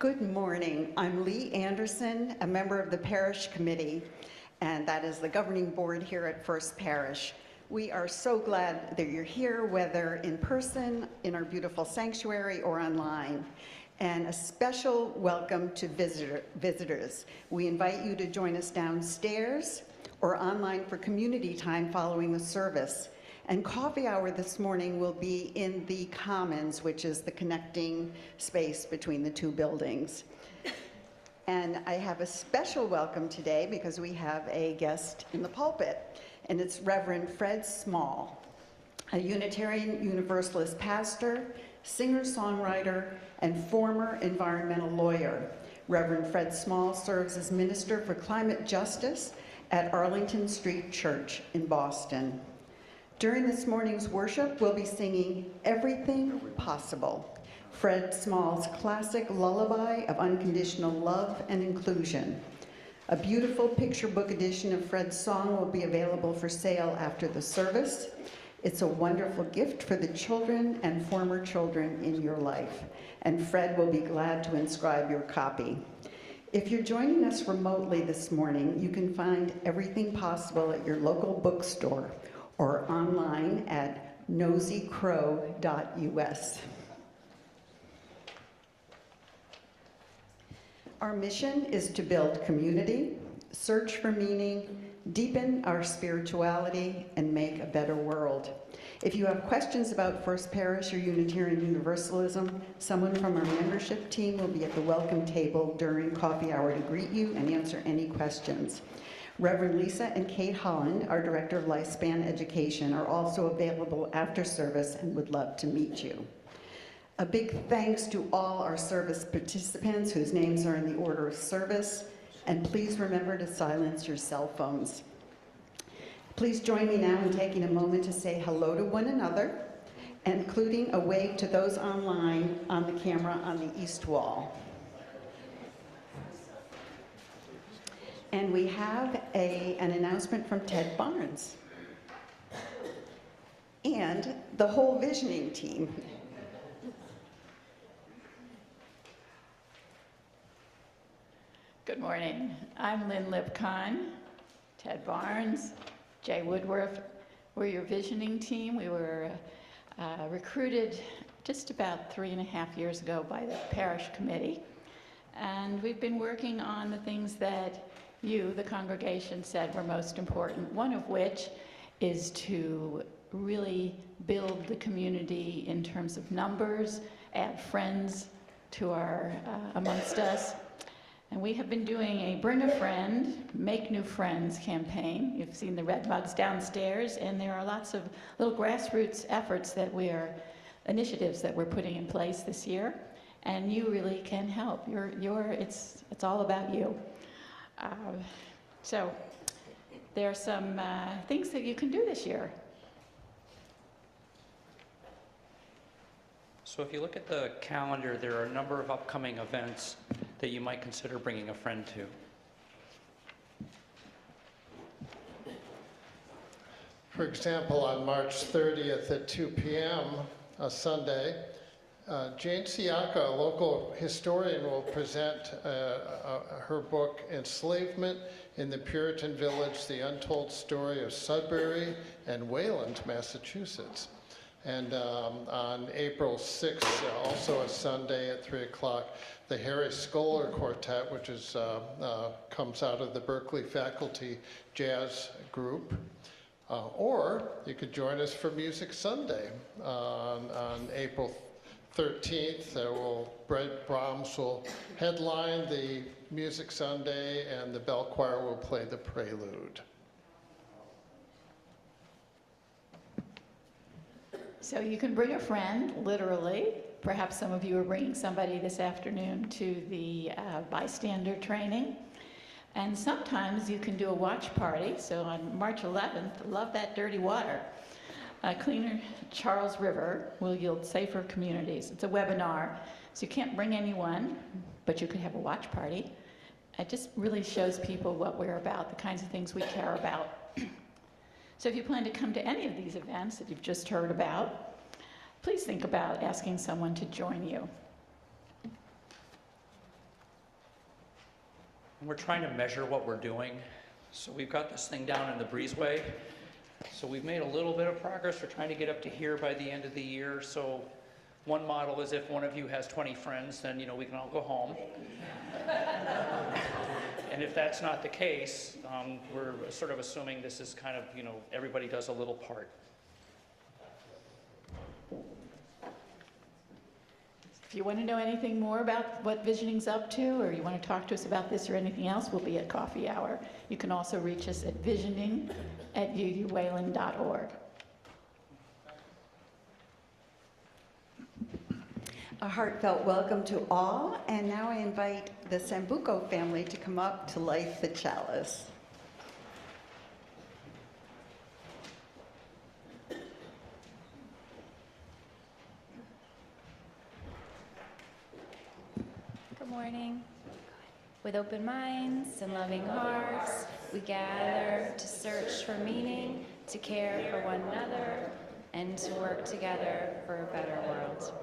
Good morning. I'm Lee Anderson, a member of the Parish Committee, and that is the governing board here at First Parish. We are so glad that you're here, whether in person, in our beautiful sanctuary, or online. And a special welcome to visitors. We invite you to join us downstairs or online for community time following the service. And coffee hour this morning will be in the Commons, which is the connecting space between the two buildings. And I have a special welcome today because we have a guest in the pulpit, and it's Reverend Fred Small, a Unitarian Universalist pastor, singer-songwriter, and former environmental lawyer. Reverend Fred Small serves as Minister for Climate Justice at Arlington Street Church in Boston. During this morning's worship, we'll be singing Everything Possible, Fred Small's classic lullaby of unconditional love and inclusion. A beautiful picture book edition of Fred's song will be available for sale after the service. It's a wonderful gift for the children and former children in your life, and Fred will be glad to inscribe your copy. If you're joining us remotely this morning, you can find Everything Possible at your local bookstore or online at nosycrow.us. Our mission is to build community, search for meaning, deepen our spirituality, and make a better world. If you have questions about First Parish or Unitarian Universalism, someone from our membership team will be at the welcome table during coffee hour to greet you and answer any questions. Reverend Lisa and Kate Holland, our Director of Lifespan Education, are also available after service and would love to meet you. A big thanks to all our service participants whose names are in the order of service, and please remember to silence your cell phones. Please join me now in taking a moment to say hello to one another, including a wave to those online on the camera on the east wall. And we have an announcement from Ted Barnes and the whole visioning team. Good morning. I'm Lynn Lipcon, Ted Barnes, Jay Woodworth. We're your visioning team. We were recruited just about 3.5 years ago by the parish committee. And we've been working on the things that you, the congregation, said were most important, one of which is to really build the community in terms of numbers, add friends to our amongst us. And we have been doing a Bring a Friend, Make New Friends campaign. You've seen the red mugs downstairs, and there are lots of little grassroots efforts initiatives that we're putting in place this year, and you really can help. It's all about you. So there are some things that you can do this year. So if you look at the calendar, there are a number of upcoming events that you might consider bringing a friend to. For example, on March 30th at 2 p.m., a Sunday, Jane Siaka, a local historian, will present her book, Enslavement in the Puritan Village, The Untold Story of Sudbury and Wayland, Massachusetts. And on April 6th, also a Sunday at 3 o'clock, the Harry Scholar Quartet, which comes out of the Berkeley Faculty Jazz Group. Or you could join us for Music Sunday on April 13th. Brett Brahms will headline the Music Sunday, and the bell choir will play the prelude. So you can bring a friend, literally. Perhaps some of you are bringing somebody this afternoon to the bystander training. And sometimes you can do a watch party. So on March 11th, Love That Dirty Water. A cleaner Charles River will yield safer communities. It's a webinar, so you can't bring anyone, but you could have a watch party. It just really shows people what we're about, the kinds of things we care about. So if you plan to come to any of these events that you've just heard about, please think about asking someone to join you. and we're trying to measure what we're doing. So we've got this thing down in the breezeway. So we've made a little bit of progress. We're trying to get up to here by the end of the year. So one model is if one of you has 20 friends, then we can all go home. And if that's not the case, we're sort of assuming this is kind of, everybody does a little part. If you want to know anything more about what Visioning's up to, or you want to talk to us about this or anything else, we'll be at coffee hour. You can also reach us at visioning@uuwayland.org. A heartfelt welcome to all, and now I invite the Sambuco family to come up to light the chalice. Good morning. With open minds and loving hearts, we gather to search for meaning, to care for one another, and to work together for a better world.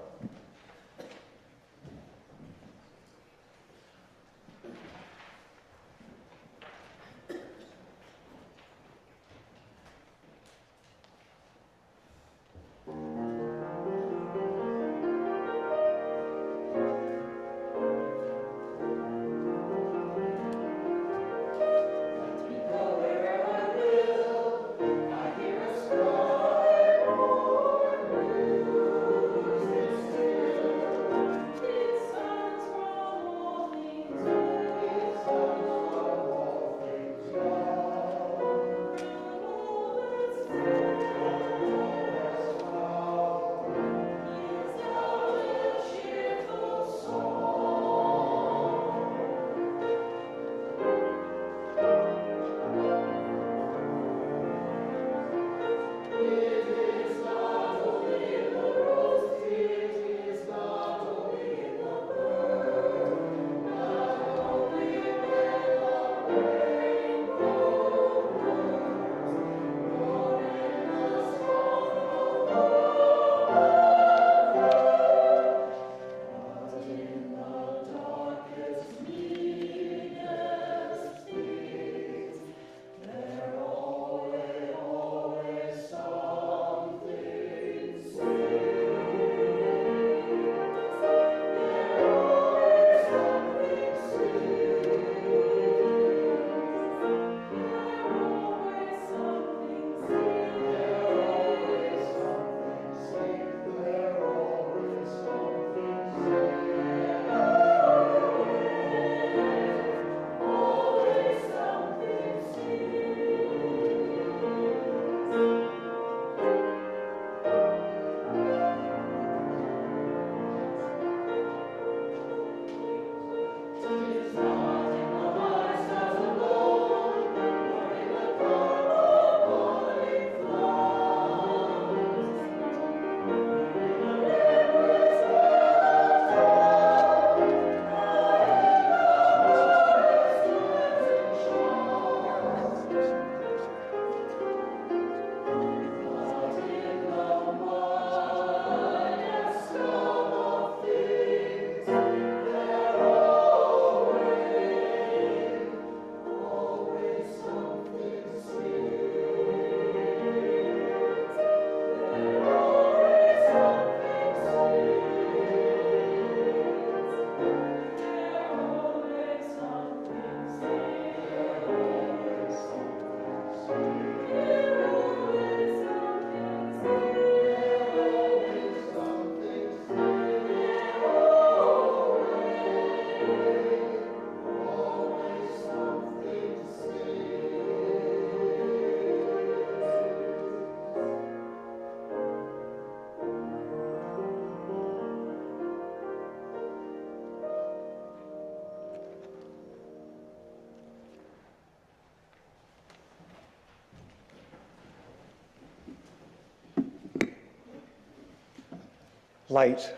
Light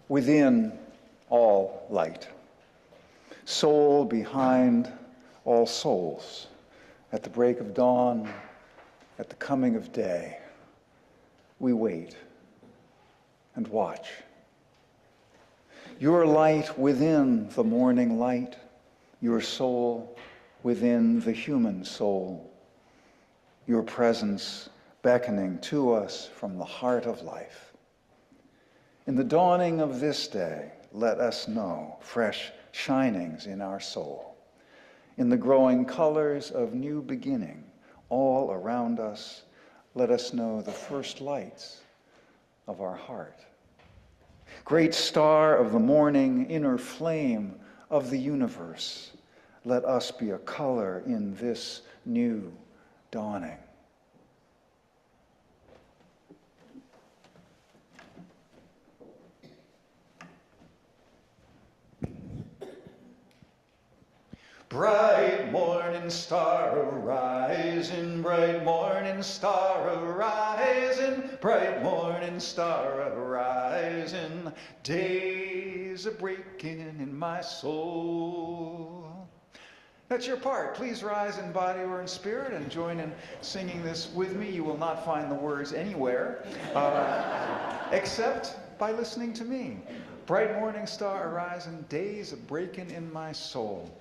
within all light, soul behind all souls, at the break of dawn, at the coming of day. We wait and watch. Your light within the morning light, your soul within the human soul, your presence beckoning to us from the heart of life. In the dawning of this day, let us know fresh shinings in our soul. In the growing colors of new beginning all around us, let us know the first lights of our heart. Great star of the morning, inner flame of the universe, let us be a color in this new dawning. Bright morning star arising, bright morning star arising, bright morning star arising, days are breaking in my soul. That's your part. Please rise in body or in spirit and join in singing this with me. You will not find the words anywhere except by listening to me. Bright morning star arising, days are breaking in my soul.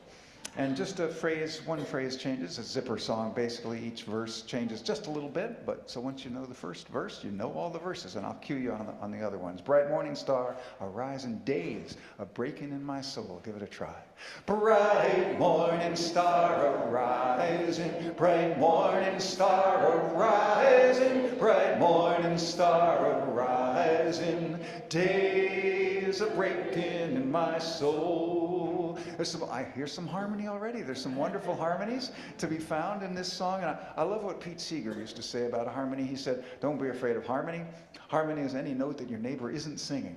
And just a phrase, one phrase changes, a zipper song. Basically, each verse changes just a little bit, but so once you know the first verse, you know all the verses, and I'll cue you on the other ones. Bright morning star, arising, days are breaking in my soul. Give it a try. Bright morning star arising, bright morning star arising, bright morning star arising, days are breaking in my soul. I hear some harmony already. There's some wonderful harmonies to be found in this song. And I love what Pete Seeger used to say about a harmony. He said, don't be afraid of harmony. Harmony is any note that your neighbor isn't singing.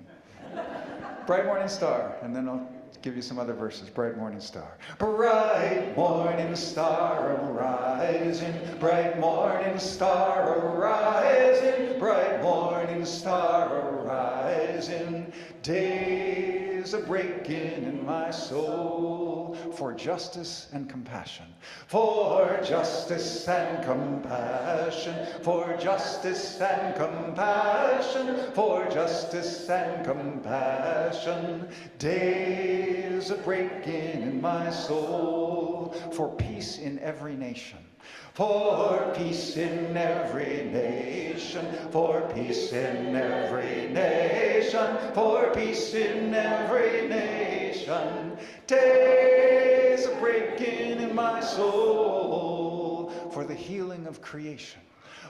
Bright morning star. And then I'll give you some other verses. Bright morning star. Bright morning star arising, bright morning star arising, bright morning star arising, days are breaking in my soul for justice and compassion, for justice and compassion, for justice and compassion, for justice and compassion, days are breaking in my soul for peace in every nation. For peace in every nation, for peace in every nation, for peace in every nation, days are breaking in my soul for the healing of creation.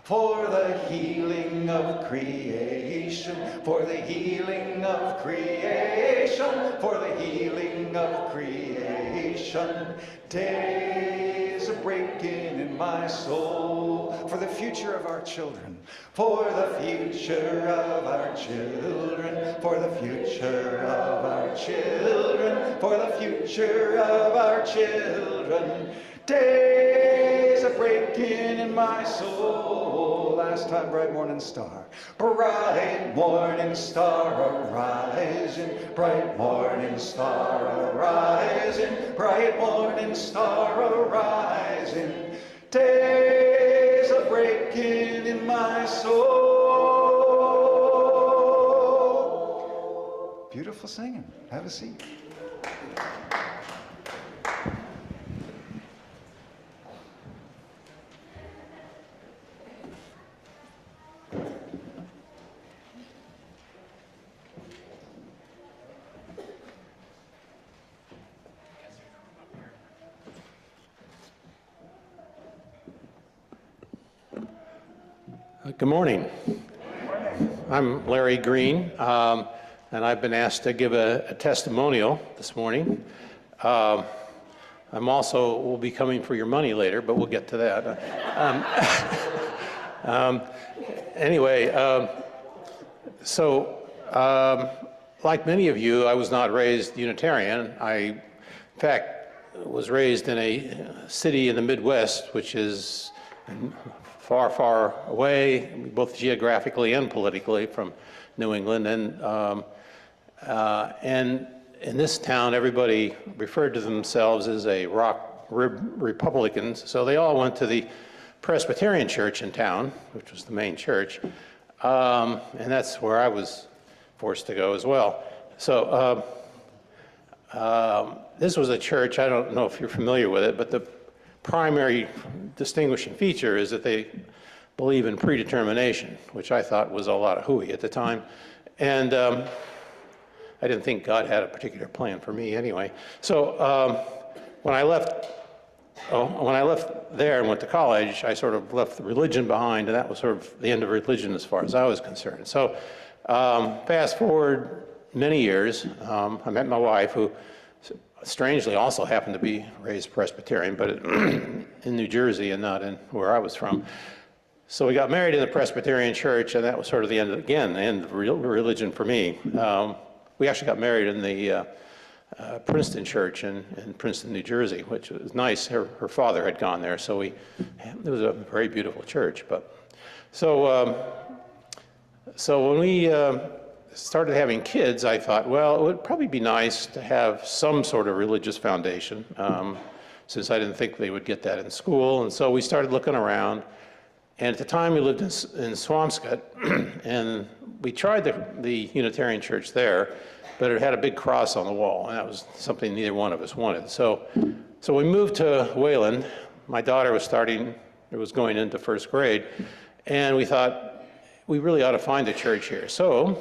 For the healing of creation, for the healing of creation, for the healing of creation, days are breaking in my soul for the future of our children, for the future of our children, for the future of our children, for the future of our children, days are breaking in my soul. Last time, bright morning star. Bright morning star arising, bright morning star arising, bright morning star arising, days are breaking in my soul. Beautiful singing. Have a seat. Good morning. I'm Larry Green, and I've been asked to give a testimonial this morning. I'm also will be coming for your money later, but we'll get to that. Like many of you, I was not raised Unitarian. I, in fact, was raised in a city in the Midwest, which is far, far away, both geographically and politically, from New England. And in this town, everybody referred to themselves as a rock Republicans. So they all went to the Presbyterian church in town, which was the main church. And that's where I was forced to go as well. So This was a church, I don't know if you're familiar with it, but the primary distinguishing feature is that they believe in predetermination, which I thought was a lot of hooey at the time. And I didn't think God had a particular plan for me anyway. So when I left there and went to college, I sort of left religion behind, and that was sort of the end of religion as far as I was concerned. So fast forward many years, I met my wife, who strangely also happened to be raised Presbyterian, but in New Jersey and not in where I was from. So we got married in the Presbyterian church, and that was sort of the end of religion for me. We actually got married in the Princeton church in Princeton, New Jersey, which was nice. Her father had gone there, so it was a very beautiful church. But so when we started having kids, I thought, well, it would probably be nice to have some sort of religious foundation, since I didn't think they would get that in school. And so we started looking around. And at the time, we lived in Swampscott, and we tried the Unitarian church there, but it had a big cross on the wall, and that was something neither one of us wanted. So we moved to Wayland. My daughter was going into first grade, and we thought we really ought to find a church here. So,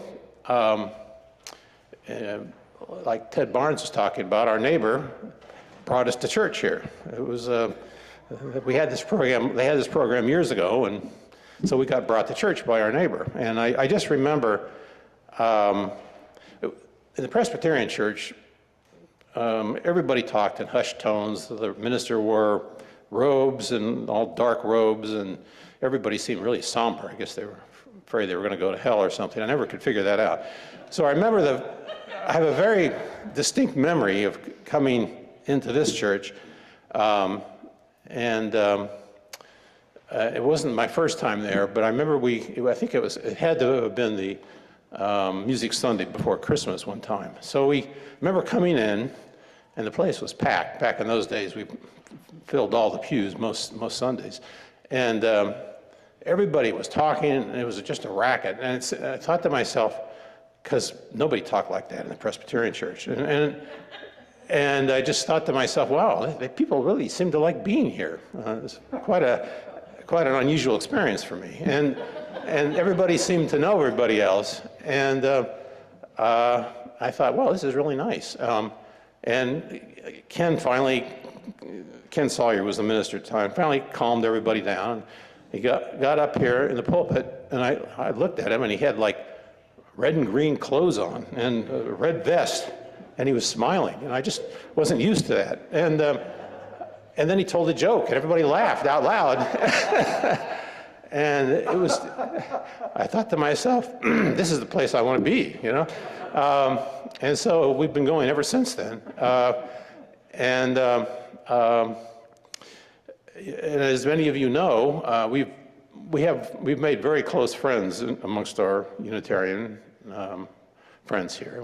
like Ted Barnes was talking about, our neighbor brought us to church here. It was we had this program. They had this program years ago, and so we got brought to church by our neighbor. And I just remember in the Presbyterian church, everybody talked in hushed tones. The minister wore robes and all dark robes, and everybody seemed really somber. I guess they were afraid they were going to go to hell or something. I never could figure that out. So I remember I have a very distinct memory of coming into this church. It wasn't my first time there, but I remember I think it had to have been the Music Sunday before Christmas one time. So we remember coming in, and the place was packed. Back in those days, we filled all the pews most Sundays. And everybody was talking, and it was just a racket. And I thought to myself, because nobody talked like that in the Presbyterian church. And I just thought to myself, wow, people really seem to like being here. It's quite an unusual experience for me. And everybody seemed to know everybody else. And I thought, well, this is really nice. And Ken Sawyer was the minister at the time, finally calmed everybody down. He got up here in the pulpit, and I looked at him, and he had like red and green clothes on and a red vest. And he was smiling, and I just wasn't used to that. And then he told a joke, and everybody laughed out loud. And I thought to myself, this is the place I want to be, you know? And so we've been going ever since then. And as many of you know, we've made very close friends amongst our Unitarian friends here.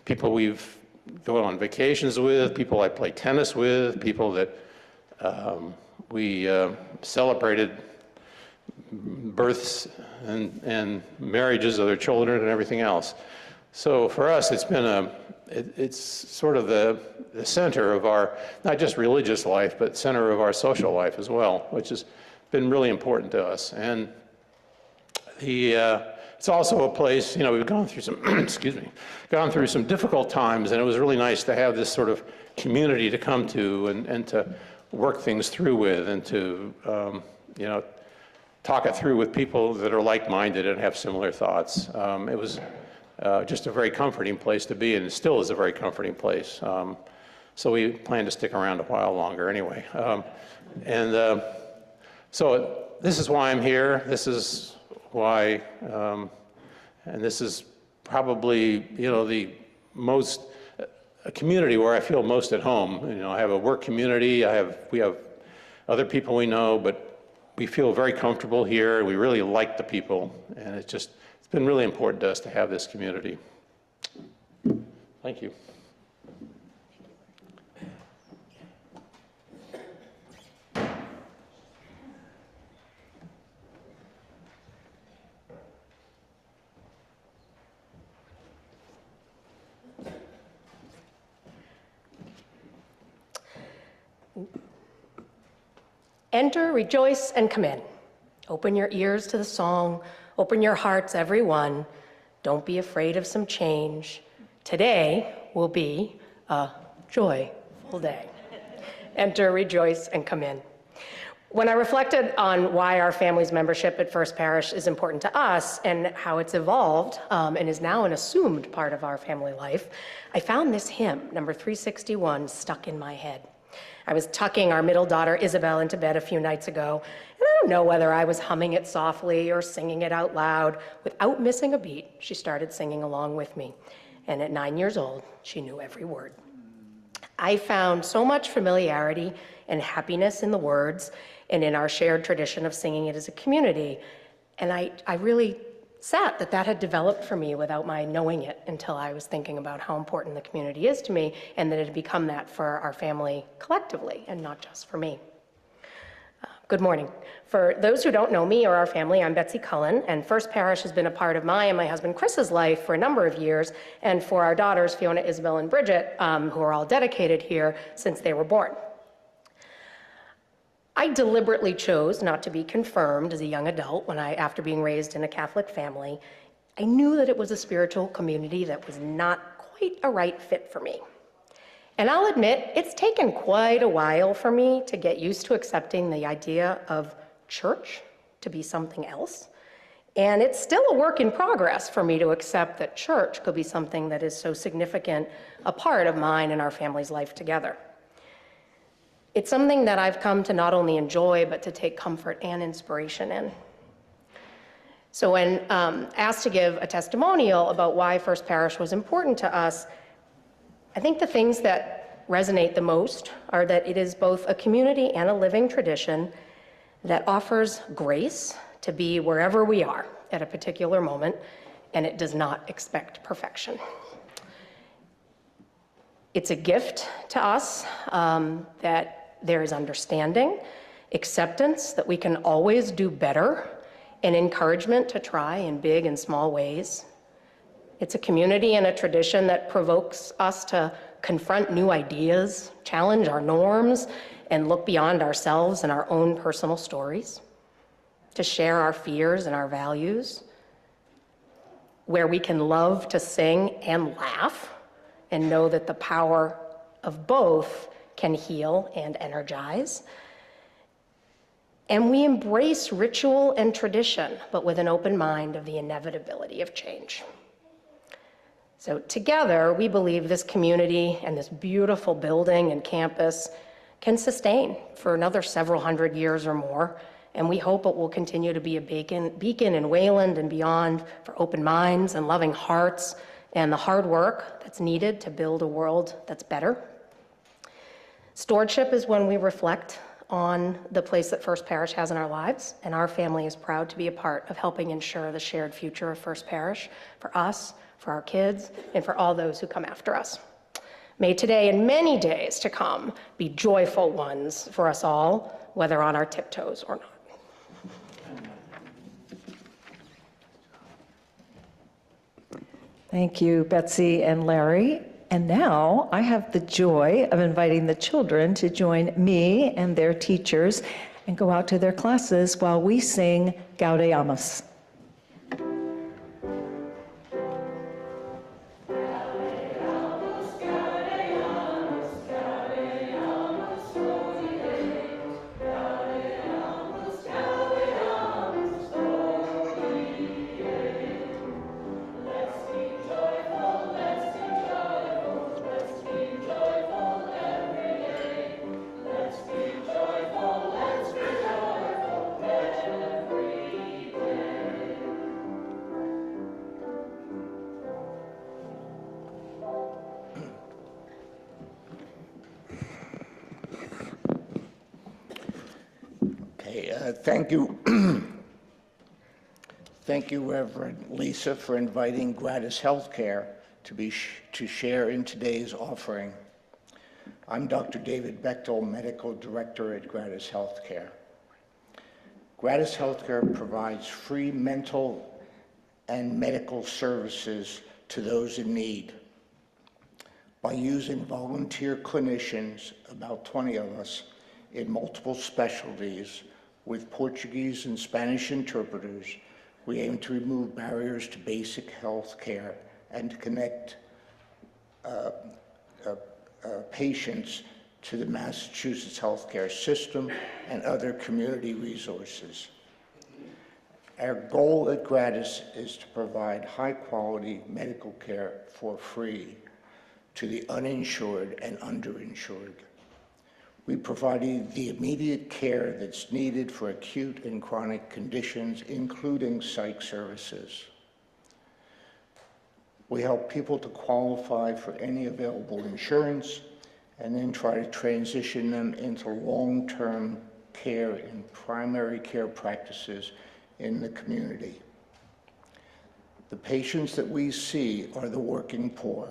People we've gone on vacations with, people I play tennis with, people that we celebrated births and marriages of their children and everything else. So for us, it's sort of the center of our, not just religious life, but center of our social life as well, which has been really important to us. And it's also a place, we've gone through some, gone through some difficult times, and it was really nice to have this sort of community to come to and to work things through with, and to, talk it through with people that are like-minded and have similar thoughts. It was just a very comforting place to be, and it still is a very comforting place. So we plan to stick around a while longer anyway. So this is why I'm here. This is why, and this is probably, the most, a community where I feel most at home. I have a work community, we have other people we know, but we feel very comfortable here. We really like the people, and it's been really important to us to have this community. Thank you. Enter, rejoice, and come in. Open your ears to the song. Open your hearts, everyone. Don't be afraid of some change. Today will be a joyful day. Enter, rejoice, and come in. When I reflected on why our family's membership at First Parish is important to us and how it's evolved and is now an assumed part of our family life, I found this hymn, number 361, stuck in my head. I was tucking our middle daughter, Isabel, into bed a few nights ago, and I don't know whether I was humming it softly or singing it out loud. Without missing a beat, she started singing along with me. And at 9 years old, she knew every word. I found so much familiarity and happiness in the words and in our shared tradition of singing it as a community. And I really sad that had developed for me without my knowing it until I was thinking about how important the community is to me and that it had become that for our family collectively and not just for me. Good morning. For those who don't know me or our family, I'm Betsy Cullen, and First Parish has been a part of my and my husband Chris's life for a number of years, and for our daughters, Fiona, Isabel, and Bridget, who are all dedicated here since they were born. I deliberately chose not to be confirmed as a young adult when after being raised in a Catholic family, I knew that it was a spiritual community that was not quite a right fit for me. And I'll admit, it's taken quite a while for me to get used to accepting the idea of church to be something else. And it's still a work in progress for me to accept that church could be something that is so significant a part of mine and our family's life together. It's something that I've come to not only enjoy, but to take comfort and inspiration in. So when asked to give a testimonial about why First Parish was important to us, I think the things that resonate the most are that it is both a community and a living tradition that offers grace to be wherever we are at a particular moment, and it does not expect perfection. It's a gift to us that there is understanding, acceptance that we can always do better, and encouragement to try in big and small ways. It's a community and a tradition that provokes us to confront new ideas, challenge our norms, and look beyond ourselves and our own personal stories, to share our fears and our values, where we can love to sing and laugh and know that the power of both can heal and energize. And we embrace ritual and tradition, but with an open mind of the inevitability of change. So together, we believe this community and this beautiful building and campus can sustain for another several hundred years or more, and we hope it will continue to be a beacon in Wayland and beyond for open minds and loving hearts and the hard work that's needed to build a world that's better. Stewardship is when we reflect on the place that First Parish has in our lives, and our family is proud to be a part of helping ensure the shared future of First Parish for us, for our kids, and for all those who come after us. May today and many days to come be joyful ones for us all, whether on our tiptoes or not. Thank you, Betsy and Larry. And now I have the joy of inviting the children to join me and their teachers and go out to their classes while we sing Gaudeamus. Thank you. Thank you, Reverend Lisa, for inviting Gratis Healthcare to share in today's offering. I'm Dr. David Bechtel, Medical Director at Gratis Healthcare. Gratis Healthcare provides free mental and medical services to those in need. By using volunteer clinicians, about 20 of us, in multiple specialties with Portuguese and Spanish interpreters. We aim to remove barriers to basic health care and to connect patients to the Massachusetts healthcare system and other community resources. Our goal at Gratis is to provide high-quality medical care for free to the uninsured and underinsured. We provide the immediate care that's needed for acute and chronic conditions, including psych services. We help people to qualify for any available insurance and then try to transition them into long-term care in primary care practices in the community. The patients that we see are the working poor,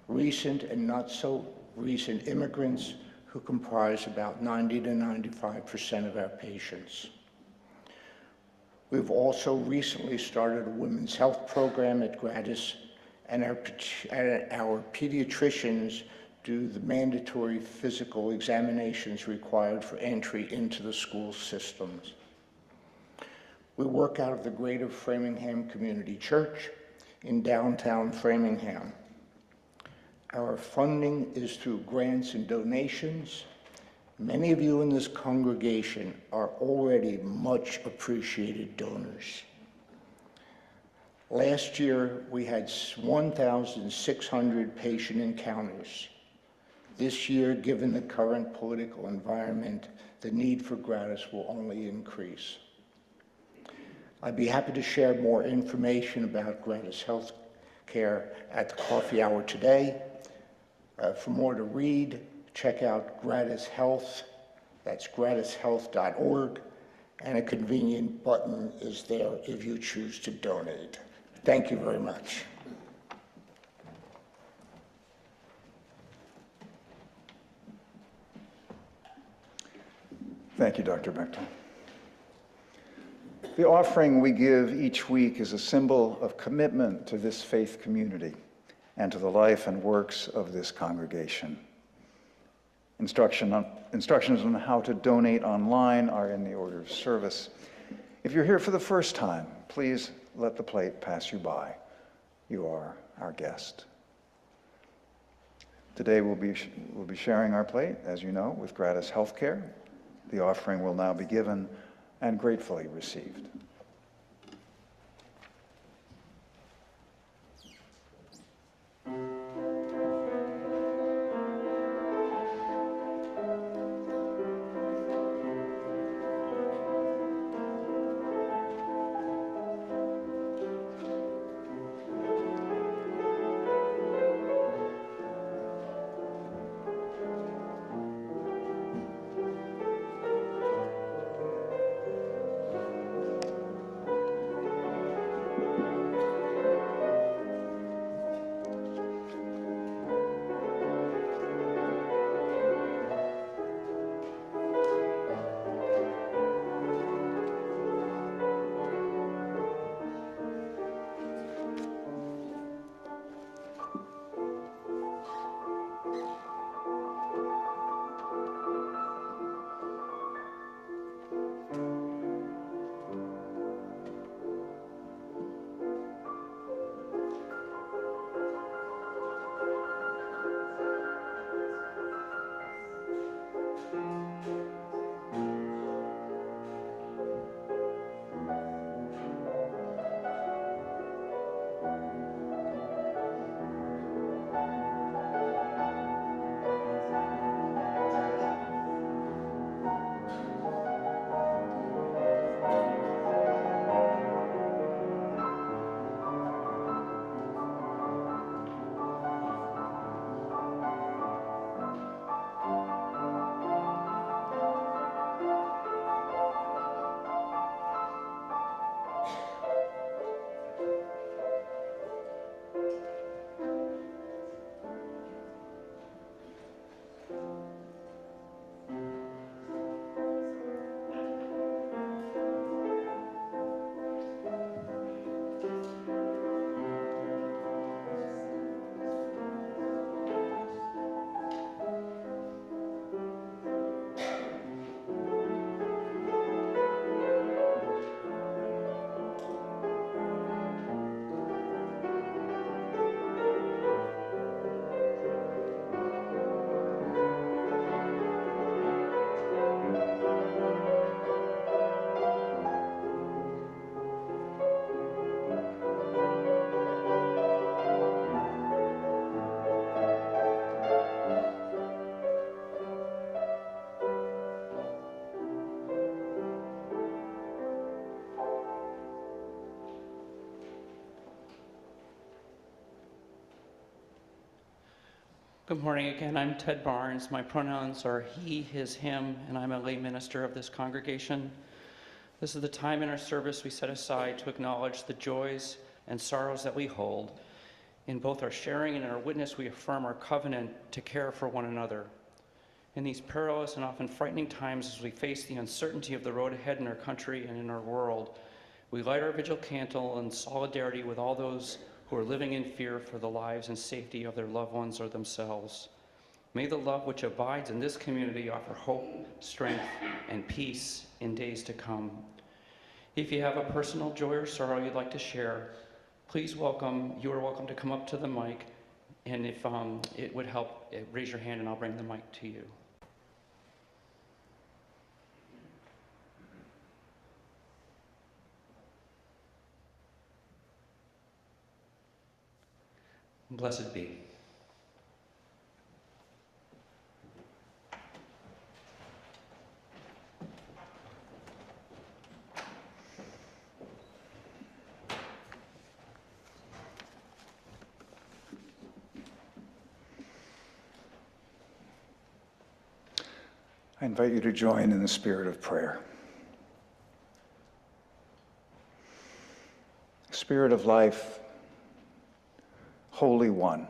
recent and not so recent immigrants who comprise about 90 to 95% of our patients. We've also recently started a women's health program at Gratis, and our pediatricians do the mandatory physical examinations required for entry into the school systems. We work out of the Greater Framingham Community Church in downtown Framingham. Our funding is through grants and donations. Many of you in this congregation are already much appreciated donors. Last year, we had 1,600 patient encounters. This year, given the current political environment, the need for Gratis will only increase. I'd be happy to share more information about Gratis Health Care at the coffee hour today. For more to read, check out Gratis Health. That's gratishealth.org, and a convenient button is there if you choose to donate. Thank you very much. Thank you, Dr. Bechtel. The offering we give each week is a symbol of commitment to this faith community and to the life and works of this congregation. Instructions on how to donate online are in the order of service. If you're here for the first time, please let the plate pass you by. You are our guest. Today we'll be sharing our plate, as you know, with Gratis Healthcare. The offering will now be given and gratefully received. Good morning again. I'm Ted Barnes. My pronouns are he, his, him, and I'm a lay minister of this congregation. This is the time in our service we set aside to acknowledge the joys and sorrows that we hold. In both our sharing and in our witness, we affirm our covenant to care for one another. In these perilous and often frightening times as we face the uncertainty of the road ahead in our country and in our world, we light our vigil candle in solidarity with all those who are living in fear for the lives and safety of their loved ones or themselves. May the love which abides in this community offer hope, strength, and peace in days to come. If you have a personal joy or sorrow you'd like to share, please you are welcome to come up to the mic, and if it would help, raise your hand and I'll bring the mic to you. Blessed be. I invite you to join in the spirit of prayer. Spirit of life, Holy One,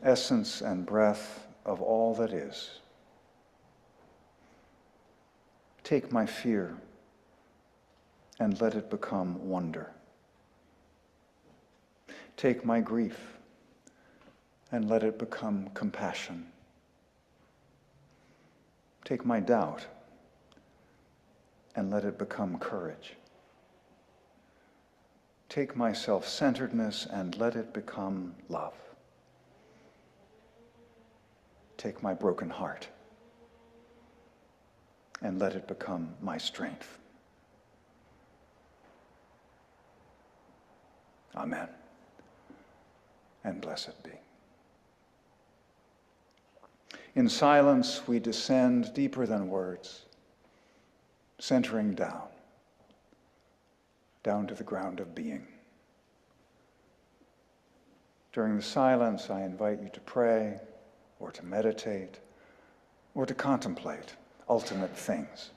essence and breath of all that is. Take my fear and let it become wonder. Take my grief and let it become compassion. Take my doubt and let it become courage. Take my self-centeredness and let it become love. Take my broken heart and let it become my strength. Amen. And blessed be. In silence, we descend deeper than words, centering down to the ground of being. During the silence, I invite you to pray, or to meditate, or to contemplate ultimate things.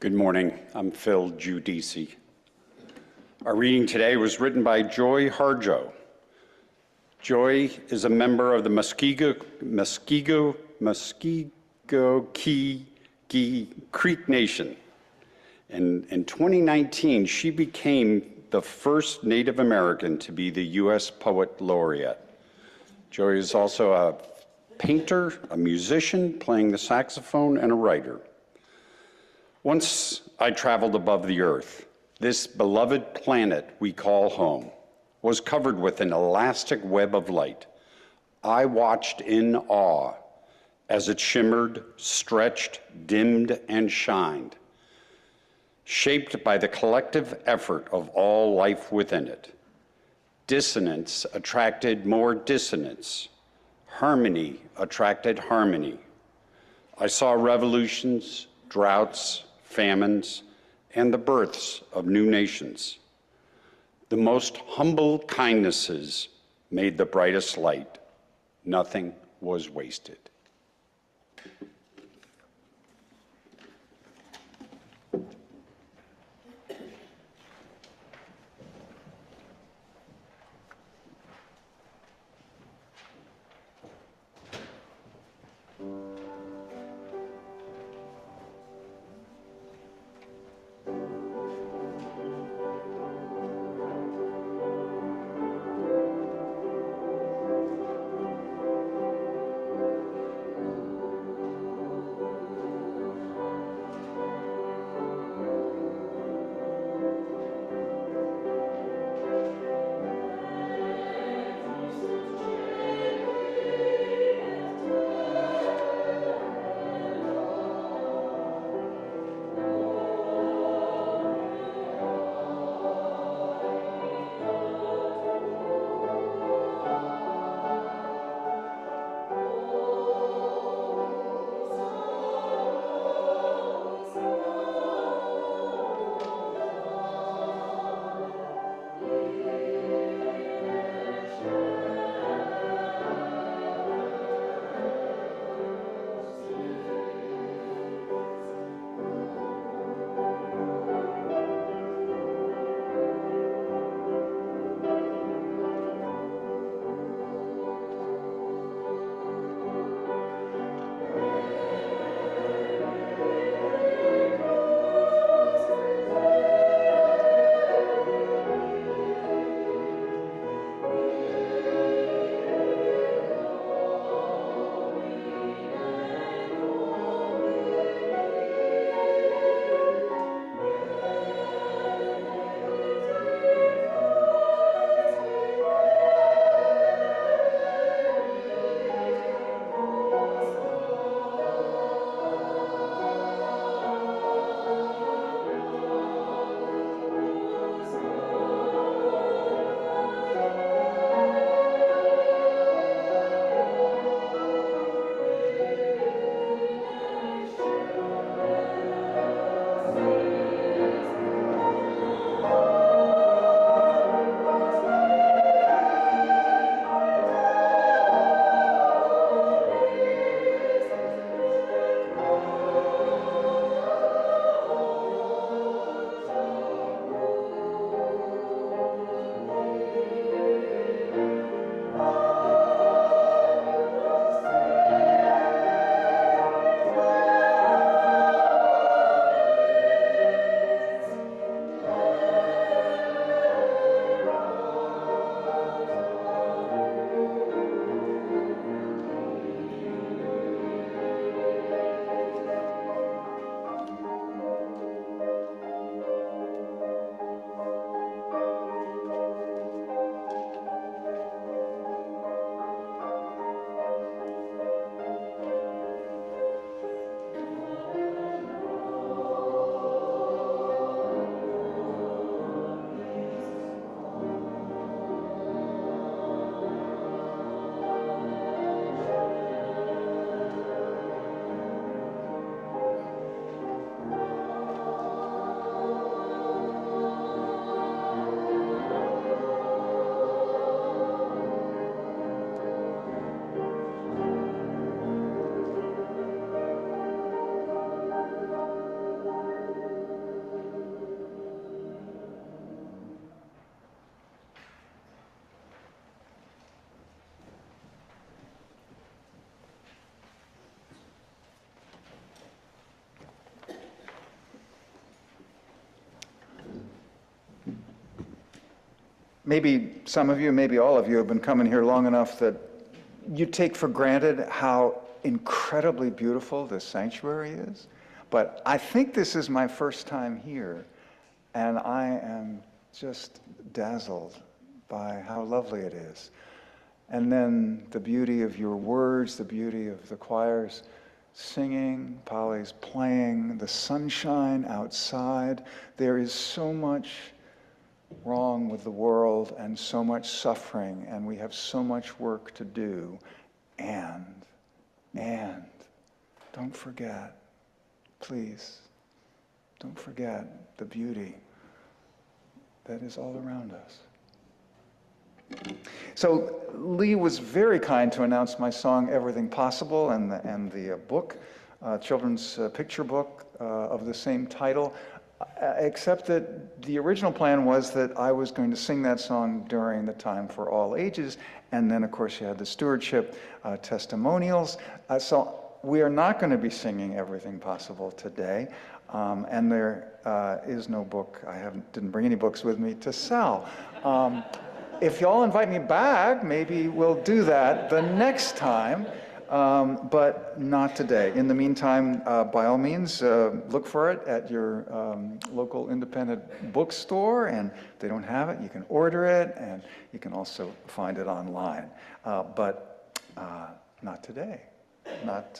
Good morning. I'm Phil Giudice. Our reading today was written by Joy Harjo. Joy is a member of the Muskego Creek Nation. And in 2019, she became the first Native American to be the U.S. Poet Laureate. Joy is also a painter, a musician, playing the saxophone, and a writer. Once I traveled above the earth. This beloved planet we call home was covered with an elastic web of light. I watched in awe as it shimmered, stretched, dimmed, and shined, shaped by the collective effort of all life within it. Dissonance attracted more dissonance. Harmony attracted harmony. I saw revolutions, droughts, famines, and the births of new nations. The most humble kindnesses made the brightest light. Nothing was wasted. maybe some of you, maybe all of you have been coming here long enough that you take for granted how incredibly beautiful this sanctuary is. But I think this is my first time here, and I am just dazzled by how lovely it is. And then the beauty of your words, the beauty of the choirs singing, Polly's playing, the sunshine outside. There is so much wrong with the world and so much suffering, and we have so much work to do. And don't forget, please, don't forget the beauty that is all around us. So Lee was very kind to announce my song Everything Possible and the book, children's picture book of the same title, except that the original plan was that I was going to sing that song during the time for all ages, and then of course you had the stewardship testimonials. So we are not going to be singing Everything Possible today, and there is no book. I didn't bring any books with me to sell. If y'all invite me back, maybe we'll do that the next time, but not today. In the meantime, by all means, look for it at your local independent bookstore, and if they don't have it, you can order it, and you can also find it online. But not today, not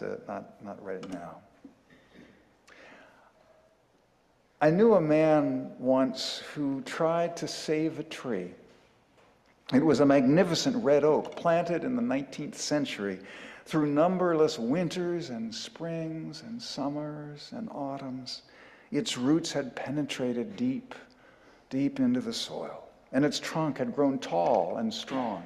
right now. I knew a man once who tried to save a tree. It was a magnificent red oak planted in the 19th century through numberless winters and springs and summers and autumns. Its roots had penetrated deep, deep into the soil, and its trunk had grown tall and strong.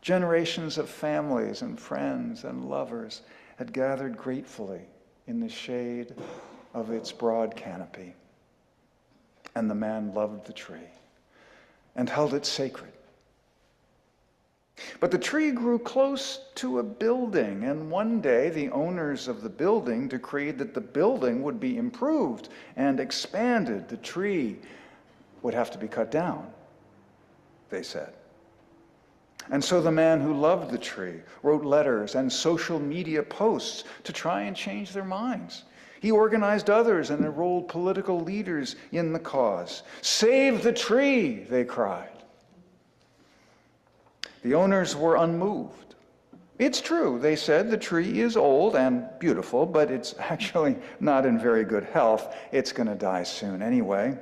Generations of families and friends and lovers had gathered gratefully in the shade of its broad canopy. And the man loved the tree and held it sacred. But the tree grew close to a building, and one day the owners of the building decreed that the building would be improved and expanded. The tree would have to be cut down, they said. And so the man who loved the tree wrote letters and social media posts to try and change their minds. He organized others and enrolled political leaders in the cause. "Save the tree," they cried. The owners were unmoved. It's true, they said, the tree is old and beautiful, but it's actually not in very good health. It's going to die soon anyway.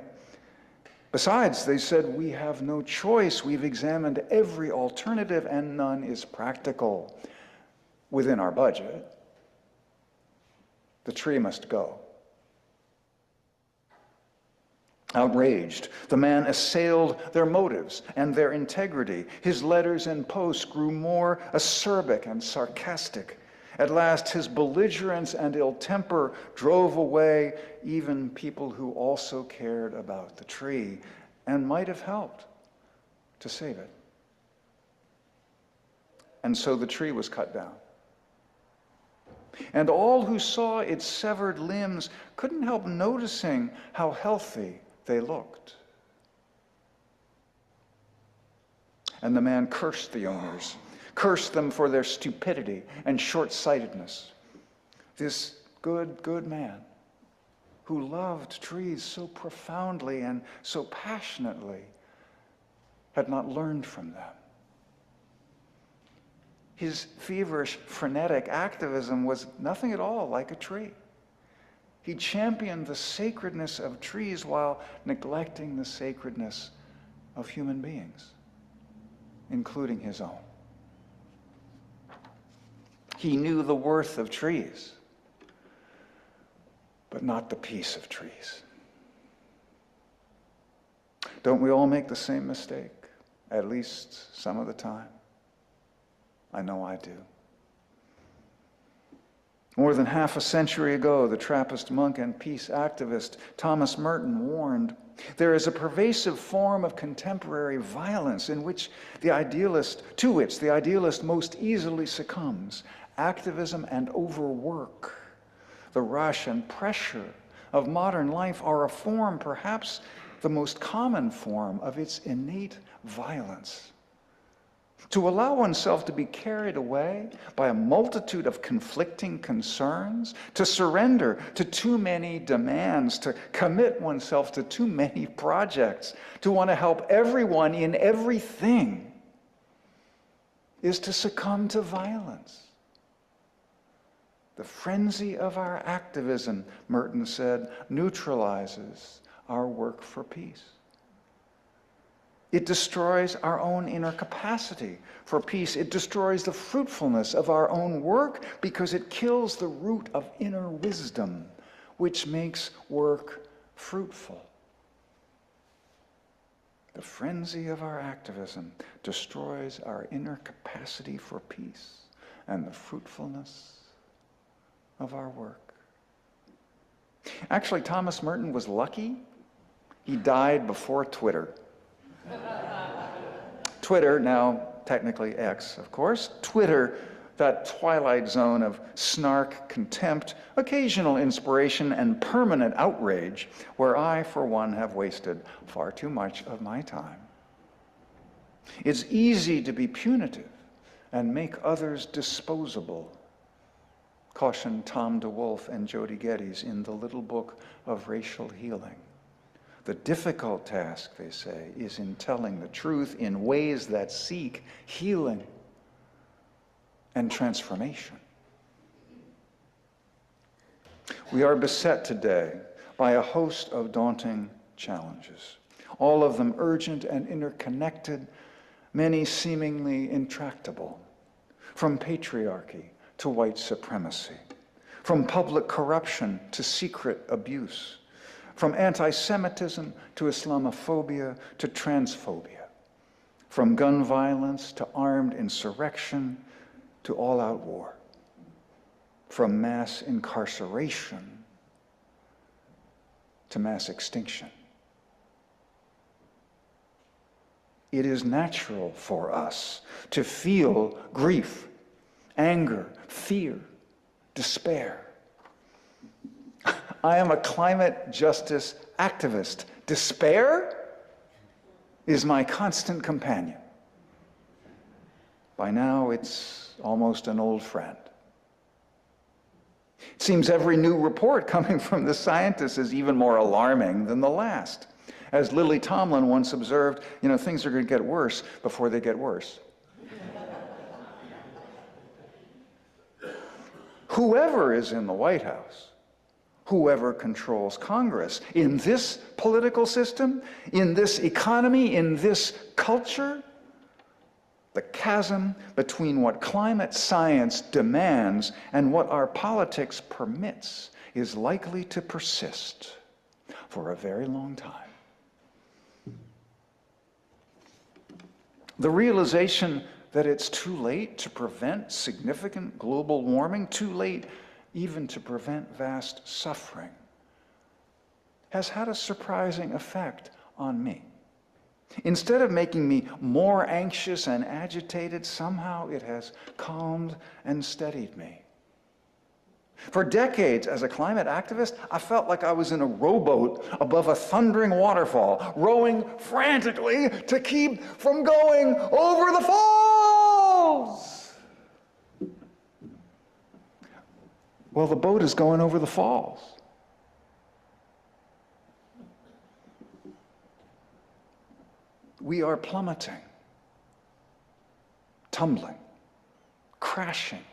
Besides, they said, we have no choice. We've examined every alternative and none is practical within our budget. The tree must go. Outraged, the man assailed their motives and their integrity. His letters and posts grew more acerbic and sarcastic. At last, his belligerence and ill temper drove away even people who also cared about the tree and might have helped to save it. And so the tree was cut down. And all who saw its severed limbs couldn't help noticing how healthy they looked. And the man cursed the owners, cursed them for their stupidity and short-sightedness. This good man who loved trees so profoundly and so passionately had not learned from them. His feverish, frenetic activism was nothing at all like a tree. He championed the sacredness of trees while neglecting the sacredness of human beings, including his own. He knew the worth of trees, but not the peace of trees. Don't we all make the same mistake, at least some of the time? I know I do. More than half a century ago, the Trappist monk and peace activist Thomas Merton warned, there is a pervasive form of contemporary violence to which the idealist most easily succumbs: activism and overwork. The rush and pressure of modern life are a form, perhaps the most common form of its innate violence. To allow oneself to be carried away by a multitude of conflicting concerns, to surrender to too many demands, to commit oneself to too many projects, to want to help everyone in everything, is to succumb to violence. The frenzy of our activism, Merton said, neutralizes our work for peace. It destroys our own inner capacity for peace. It destroys the fruitfulness of our own work because it kills the root of inner wisdom, which makes work fruitful. The frenzy of our activism destroys our inner capacity for peace and the fruitfulness of our work. Actually, Thomas Merton was lucky. He died before Twitter. Twitter, now technically X, of course. Twitter, that twilight zone of snark, contempt, occasional inspiration, and permanent outrage, where I, for one, have wasted far too much of my time. It's easy to be punitive and make others disposable. Caution Tom DeWolf and Jody Geddes in The Little Book of Racial Healing. The difficult task, they say, is in telling the truth in ways that seek healing and transformation. We are beset today by a host of daunting challenges, all of them urgent and interconnected, many seemingly intractable, from patriarchy to white supremacy, from public corruption to secret abuse, from anti-Semitism to Islamophobia to transphobia, from gun violence to armed insurrection to all-out war, from mass incarceration to mass extinction. It is natural for us to feel grief, anger, fear, despair. I am a climate justice activist. Despair is my constant companion. By now, it's almost an old friend. It seems every new report coming from the scientists is even more alarming than the last. As Lily Tomlin once observed, things are going to get worse before they get worse. Whoever is in the White House, whoever controls Congress, in this political system, in this economy, in this culture, the chasm between what climate science demands and what our politics permits is likely to persist for a very long time. The realization that it's too late to prevent significant global warming, too late even to prevent vast suffering, has had a surprising effect on me. Instead of making me more anxious and agitated, somehow it has calmed and steadied me. For decades, as a climate activist, I felt like I was in a rowboat above a thundering waterfall, rowing frantically to keep from going over the falls. Well, the boat is going over the falls. We are plummeting, tumbling, crashing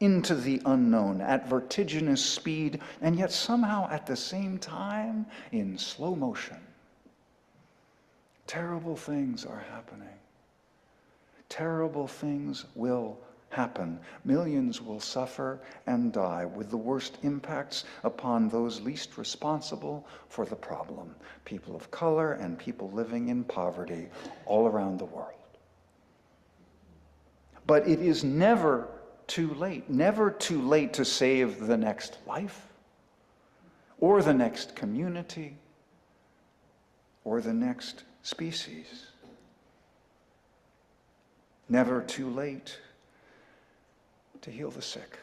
into the unknown at vertiginous speed, and yet somehow at the same time in slow motion. Terrible things are happening. Terrible things will happen. Millions will suffer and die, with the worst impacts upon those least responsible for the problem, people of color and people living in poverty all around the world. But it is never too late to save the next life, or the next community, or the next species. Never too late to heal the sick.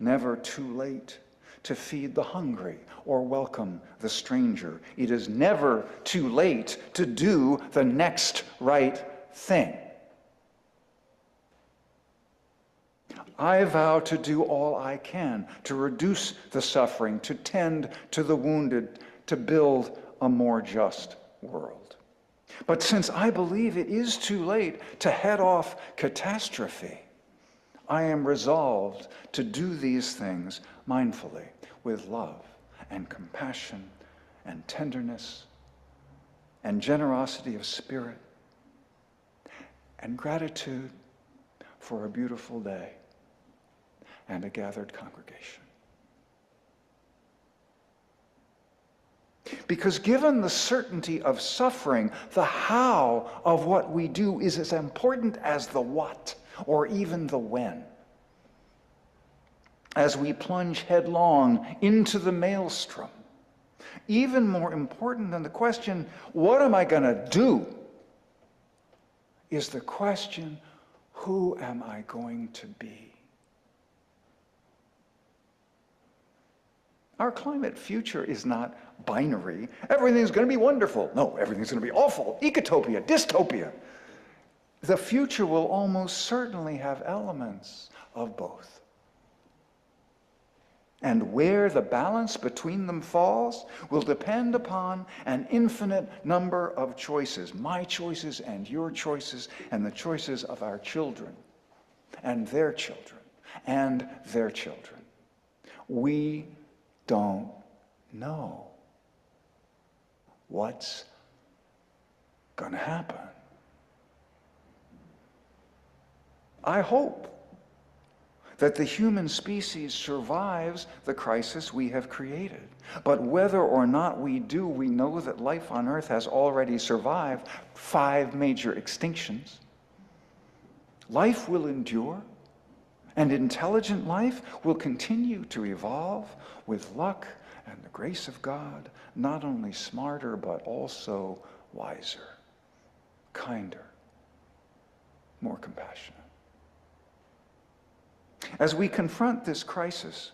Never too late to feed the hungry or welcome the stranger. It is never too late to do the next right thing. I vow to do all I can to reduce the suffering, to tend to the wounded, to build a more just world. But since I believe it is too late to head off catastrophe, I am resolved to do these things mindfully, with love and compassion and tenderness and generosity of spirit and gratitude for a beautiful day and a gathered congregation. Because given the certainty of suffering, the how of what we do is as important as the what, or even the when. As we plunge headlong into the maelstrom, even more important than the question, what am I going to do, is the question, who am I going to be? Our climate future is not binary. Everything's going to be wonderful. No, everything's going to be awful. Ecotopia, dystopia. The future will almost certainly have elements of both. And where the balance between them falls will depend upon an infinite number of choices. My choices and your choices and the choices of our children and their children and their children. We don't know what's going to happen. I hope that the human species survives the crisis we have created. But whether or not we do, we know that life on Earth has already survived 5 major extinctions. Life will endure, and intelligent life will continue to evolve with luck and the grace of God, not only smarter, but also wiser, kinder, more compassionate. As we confront this crisis,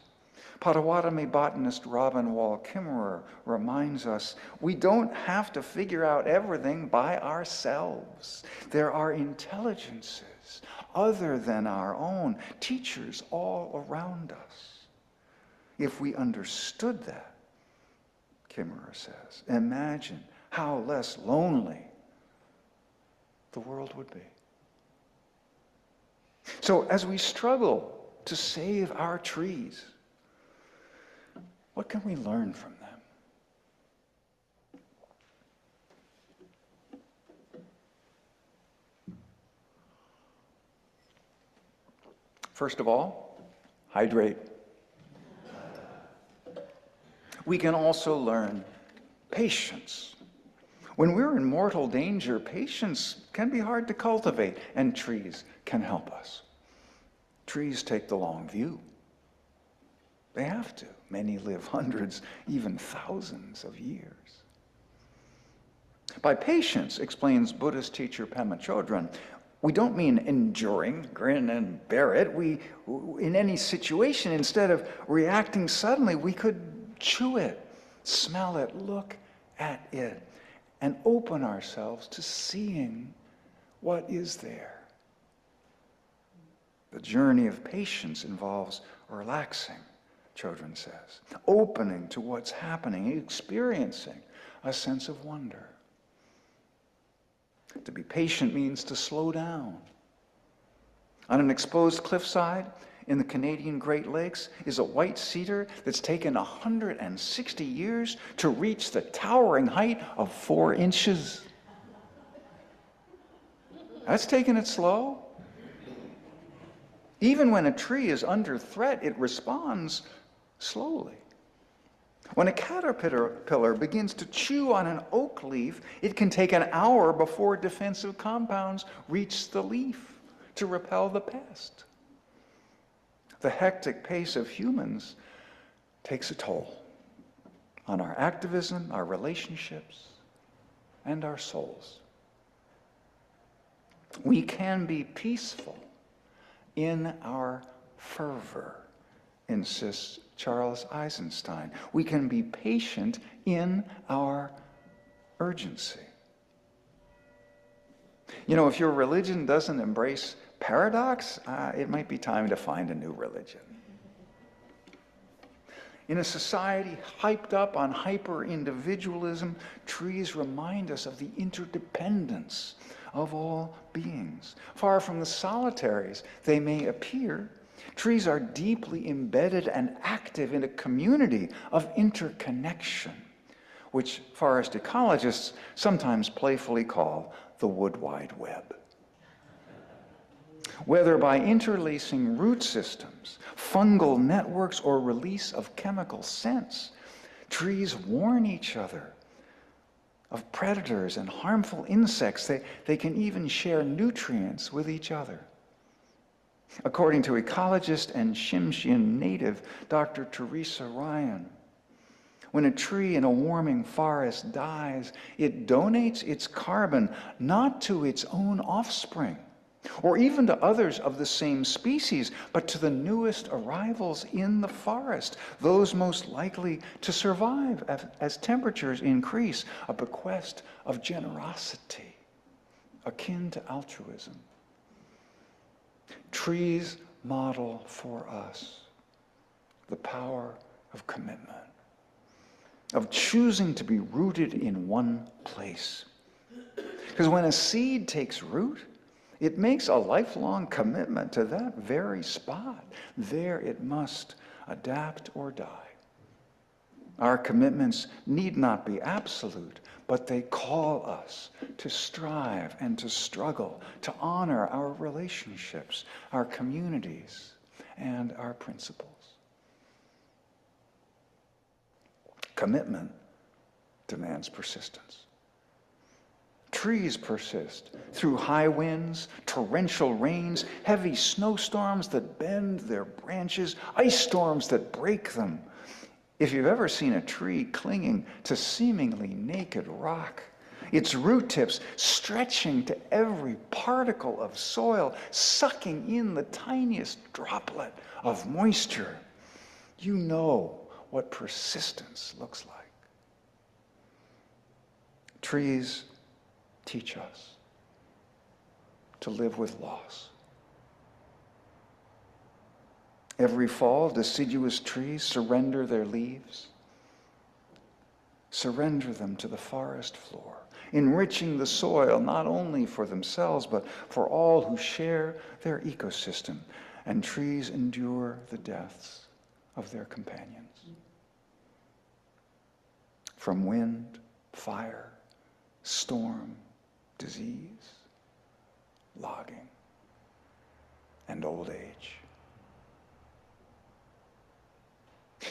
Potawatomi botanist Robin Wall Kimmerer reminds us we don't have to figure out everything by ourselves. There are intelligences other than our own, teachers all around us. If we understood that, Kimmerer says, imagine how less lonely the world would be. So as we struggle to save our trees, what can we learn from them? First of all, hydrate. We can also learn patience. When we're in mortal danger, patience can be hard to cultivate, and trees can help us. Trees take the long view. They have to. Many live hundreds, even thousands of years. By patience, explains Buddhist teacher Pema Chodron, we don't mean enduring, grin and bear it. In any situation, instead of reacting suddenly, we could chew it, smell it, look at it, and open ourselves to seeing what is there. The journey of patience involves relaxing, Chodron says, opening to what's happening, experiencing a sense of wonder. To be patient means to slow down. On an exposed cliffside in the Canadian Great Lakes is a white cedar that's taken 160 years to reach the towering height of 4 inches. That's taking it slow. Even when a tree is under threat, it responds slowly. When a caterpillar begins to chew on an oak leaf, it can take an hour before defensive compounds reach the leaf to repel the pest. The hectic pace of humans takes a toll on our activism, our relationships, and our souls. We can be peaceful in our fervor insists Charles Eisenstein. We can be patient in our urgency. You know, if your religion doesn't embrace paradox, it might be time to find a new religion. In a society hyped up on hyper-individualism, trees remind us of the interdependence of all beings. Far from the solitaries they may appear, trees are deeply embedded and active in a community of interconnection, which forest ecologists sometimes playfully call the wood wide web. Whether by interlacing root systems, fungal networks, or release of chemical scents, trees warn each other of predators and harmful insects. They can even share nutrients with each other. According to ecologist and Tsimshian native Dr. Teresa Ryan, when a tree in a warming forest dies, it donates its carbon not to its own offspring, or even to others of the same species, but to the newest arrivals in the forest, those most likely to survive as temperatures increase, a bequest of generosity, akin to altruism. Trees model for us the power of commitment, of choosing to be rooted in one place. Because when a seed takes root, it makes a lifelong commitment to that very spot. There it must adapt or die. Our commitments need not be absolute, but they call us to strive and to struggle, to honor our relationships, our communities, and our principles. Commitment demands persistence. Trees persist through high winds, torrential rains, heavy snowstorms that bend their branches, ice storms that break them. If you've ever seen a tree clinging to seemingly naked rock, its root tips stretching to every particle of soil, sucking in the tiniest droplet of moisture, you know what persistence looks like. Trees teach us to live with loss. Every fall, deciduous trees surrender their leaves. Surrender them to the forest floor, enriching the soil not only for themselves, but for all who share their ecosystem. And trees endure the deaths of their companions. From wind, fire, storm, disease, logging, and old age.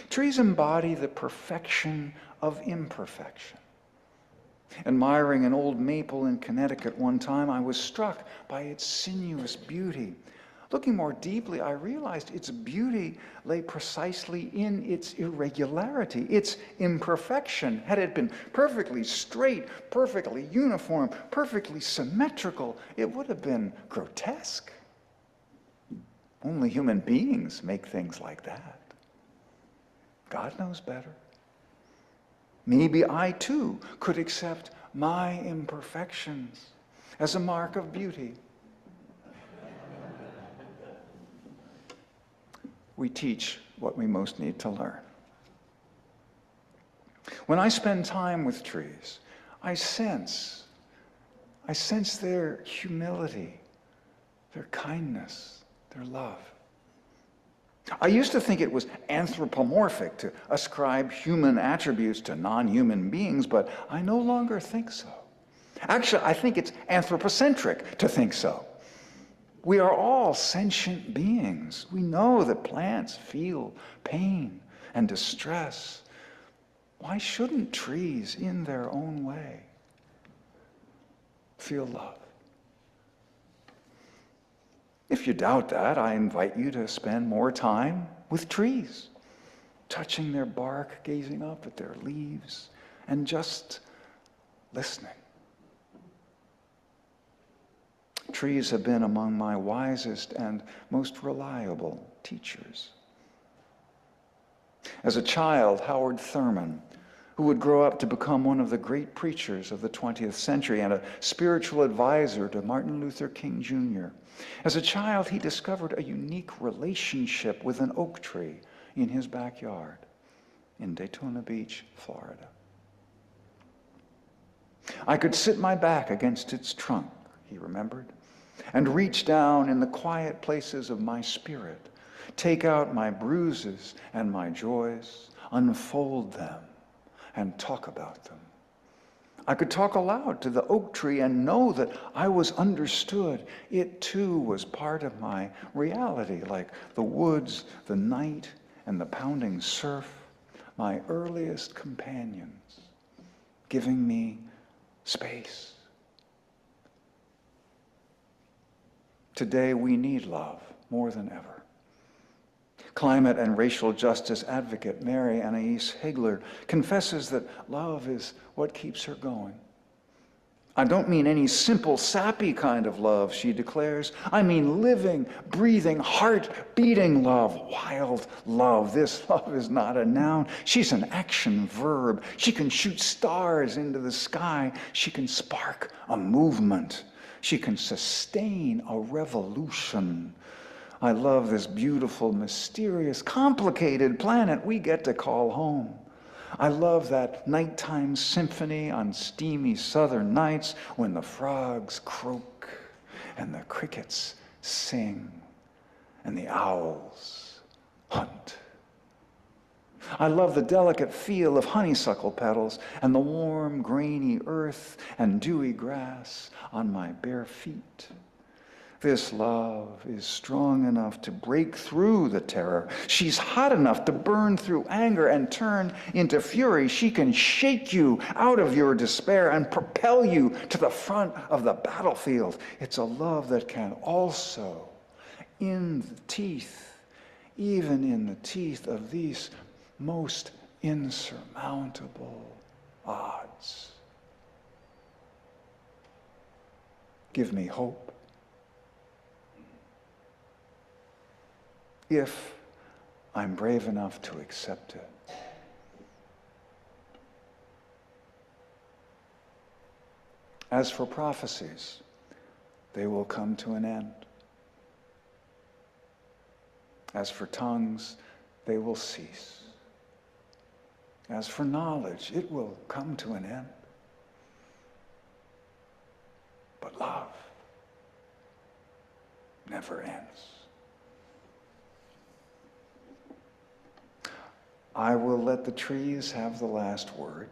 Trees embody the perfection of imperfection. Admiring an old maple in Connecticut one time, I was struck by its sinuous beauty. Looking more deeply, I realized its beauty lay precisely in its irregularity, its imperfection. Had it been perfectly straight, perfectly uniform, perfectly symmetrical, it would have been grotesque. Only human beings make things like that. God knows better. Maybe I too could accept my imperfections as a mark of beauty. We teach what we most need to learn. When I spend time with trees, I sense their humility, their kindness, their love. I used to think it was anthropomorphic to ascribe human attributes to non-human beings, but I no longer think so. Actually, I think it's anthropocentric to think so. We are all sentient beings. We know that plants feel pain and distress. Why shouldn't trees, in their own way, feel love? If you doubt that, I invite you to spend more time with trees, touching their bark, gazing up at their leaves, and just listening. Trees have been among my wisest and most reliable teachers. As a child, Howard Thurman, who would grow up to become one of the great preachers of the 20th century and a spiritual advisor to Martin Luther King Jr. As a child, he discovered a unique relationship with an oak tree in his backyard in Daytona Beach, Florida. I could sit my back against its trunk, he remembered, and reach down in the quiet places of my spirit, take out my bruises and my joys, unfold them, and talk about them. I could talk aloud to the oak tree and know that I was understood. It too was part of my reality, like the woods, the night, and the pounding surf, my earliest companions, giving me space. Today we need love more than ever. Climate and racial justice advocate Mary Anais Hegler confesses that love is what keeps her going. I don't mean any simple, sappy kind of love, she declares. I mean living, breathing, heart-beating love, wild love. This love is not a noun. She's an action verb. She can shoot stars into the sky. She can spark a movement. She can sustain a revolution. I love this beautiful, mysterious, complicated planet we get to call home. I love that nighttime symphony on steamy southern nights when the frogs croak and the crickets sing and the owls hunt. I love the delicate feel of honeysuckle petals and the warm, grainy earth and dewy grass on my bare feet. This love is strong enough to break through the terror. She's hot enough to burn through anger and turn into fury. She can shake you out of your despair and propel you to the front of the battlefield. It's a love that can also, in the teeth, even in the teeth of these most insurmountable odds, give me hope. If I'm brave enough to accept it. As for prophecies, they will come to an end. As for tongues, they will cease. As for knowledge, it will come to an end. But love never ends. I will let the trees have the last word,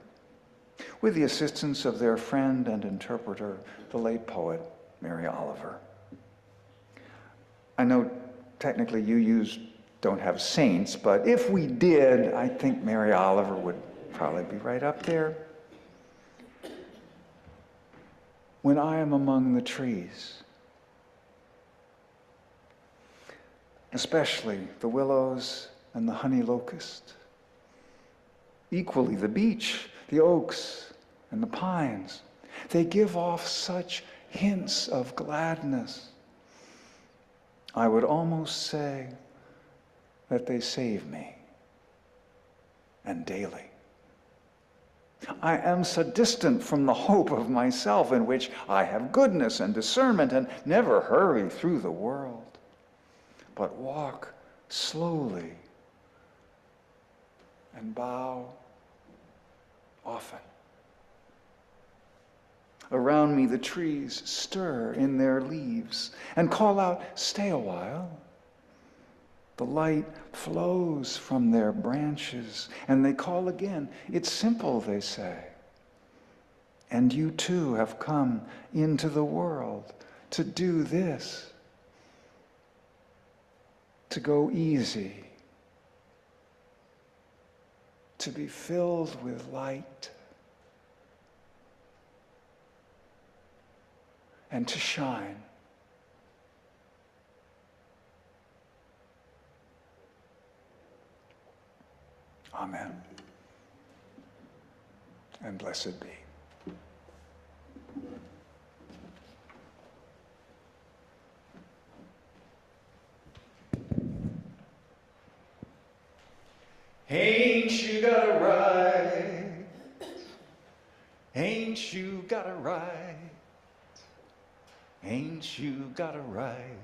with the assistance of their friend and interpreter, the late poet, Mary Oliver. I know technically you don't have saints, but if we did, I think Mary Oliver would probably be right up there. When I am among the trees, especially the willows and the honey locust, equally the beech, the oaks, and the pines. They give off such hints of gladness. I would almost say that they save me, and daily. I am so distant from the hope of myself in which I have goodness and discernment and never hurry through the world, but walk slowly and bow often. Around me the trees stir in their leaves and call out, "Stay a while." The light flows from their branches and they call again. "It's simple," they say. And you too have come into the world to do this, to go easy, to be filled with light, and to shine. Amen. And blessed be. Hey! you got a right? Ain't you got a right? Ain't you got a right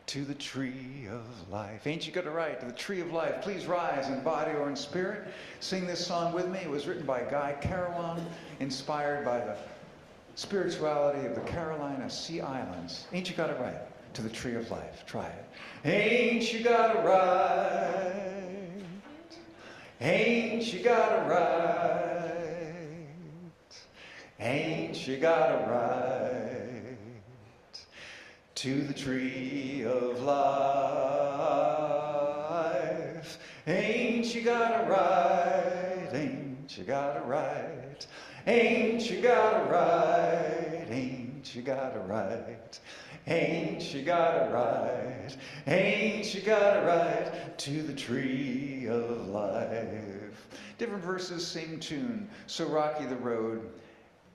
to the tree of life? Ain't you got a right to the tree of life? Please rise in body or in spirit. Sing this song with me. It was written by Guy Carawan, inspired by the spirituality of the Carolina Sea Islands. Ain't you got a right to the tree of life? Try it. Ain't you got a right? Ain't you got a right? Ain't you got a right to the tree of life? Ain't you got a right? Ain't you got a right? Ain't you got a right? Ain't you got a right? Ain't you got a right? Ain't you got a right to the tree of life? Different verses, same tune. So rocky the road,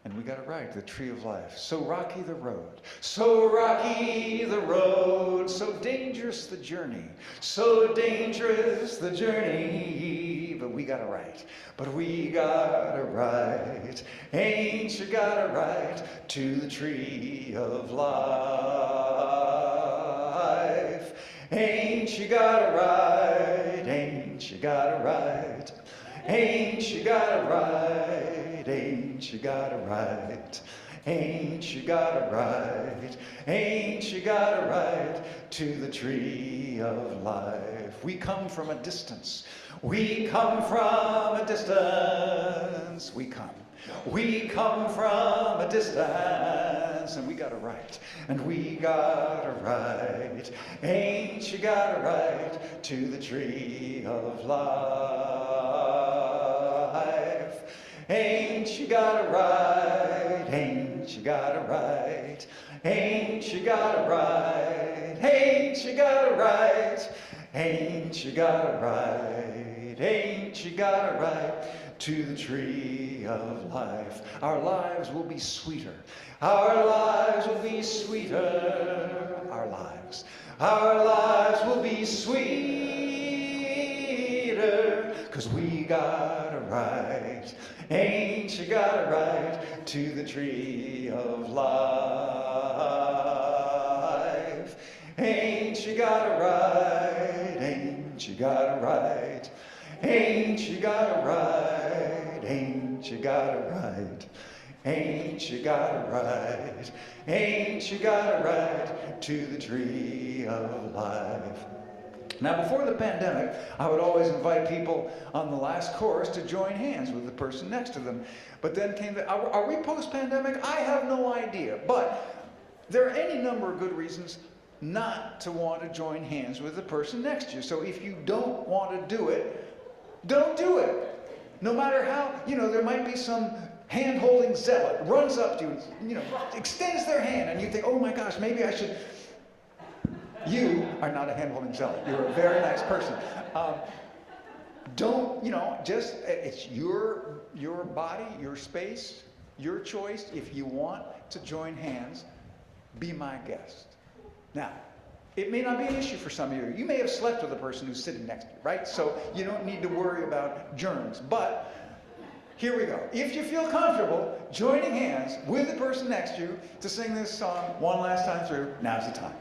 and we got it right, the tree of life. So rocky the road, so rocky the road, so dangerous the journey, so dangerous the journey. But we got it right, but we got it right. Ain't you got it right to the tree of life? Ain't you got it right? Ain't you got it right? Ain't you got it right? Ain't you got it right? Ain't you got it right? Ain't you got it right to the tree of life? We come from a distance. We come from a distance. We come from a distance, and we got it right, and we got it right. Ain't you got it right to the tree of life? Ain't you got it right? Ain't you got it right? Ain't you got it right? Ain't you got it right? Ain't you got it right? Ain't you got it right to the tree of life? Our lives will be sweeter. Our lives will be sweeter. Our lives will be sweeter, 'cause we got it right. Ain't you got it right to the tree of life? Ain't you got it right? Ain't you got it right? Ain't you got it right? Ain't you got it right? Ain't you got it right? Ain't you got it right to the tree of life? Now, before the pandemic, I would always invite people on the last chorus to join hands with the person next to them. But then came the, are we post-pandemic? I have no idea. But there are any number of good reasons not to want to join hands with the person next to you. So if you don't want to do it, don't do it. No matter how, there might be some hand-holding zealot runs up to you, extends their hand, and you think, oh my gosh, maybe I should. You are not a hand-holding zealot. You're a very nice person. It's your body, your space, your choice. If you want to join hands, be my guest. Now, it may not be an issue for some of you. You may have slept with the person who's sitting next to you, right? So you don't need to worry about germs. But here we go. If you feel comfortable joining hands with the person next to you to sing this song one last time through, now's the time.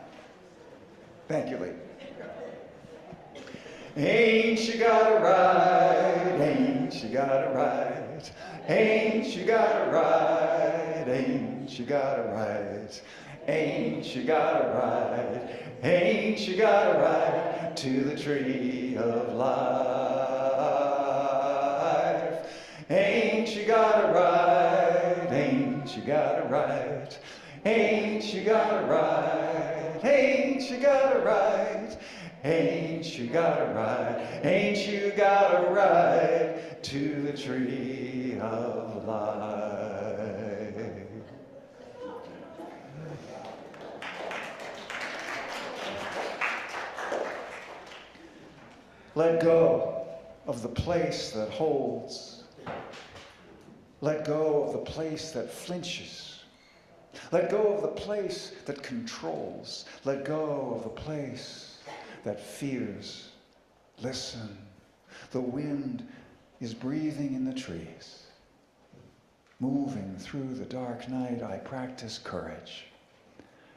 Thank you, Lee. Ain't you got it right? Ain't you got it right? Ain't you got it right? Ain't you got it right? Ain't you got it right? Ain't you got it right to the tree of life? Ain't you got it right? Ain't you got it right? Ain't you got it right? Ain't you got it right? Ain't you got it right? Ain't you got it right to the tree of life? Let go of the place that holds. Let go of the place that flinches. Let go of the place that controls. Let go of the place that fears. Listen, the wind is breathing in the trees. Moving through the dark night, I practice courage,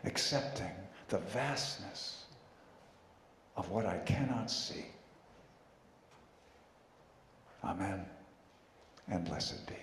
accepting the vastness of what I cannot see. Amen, and blessed be.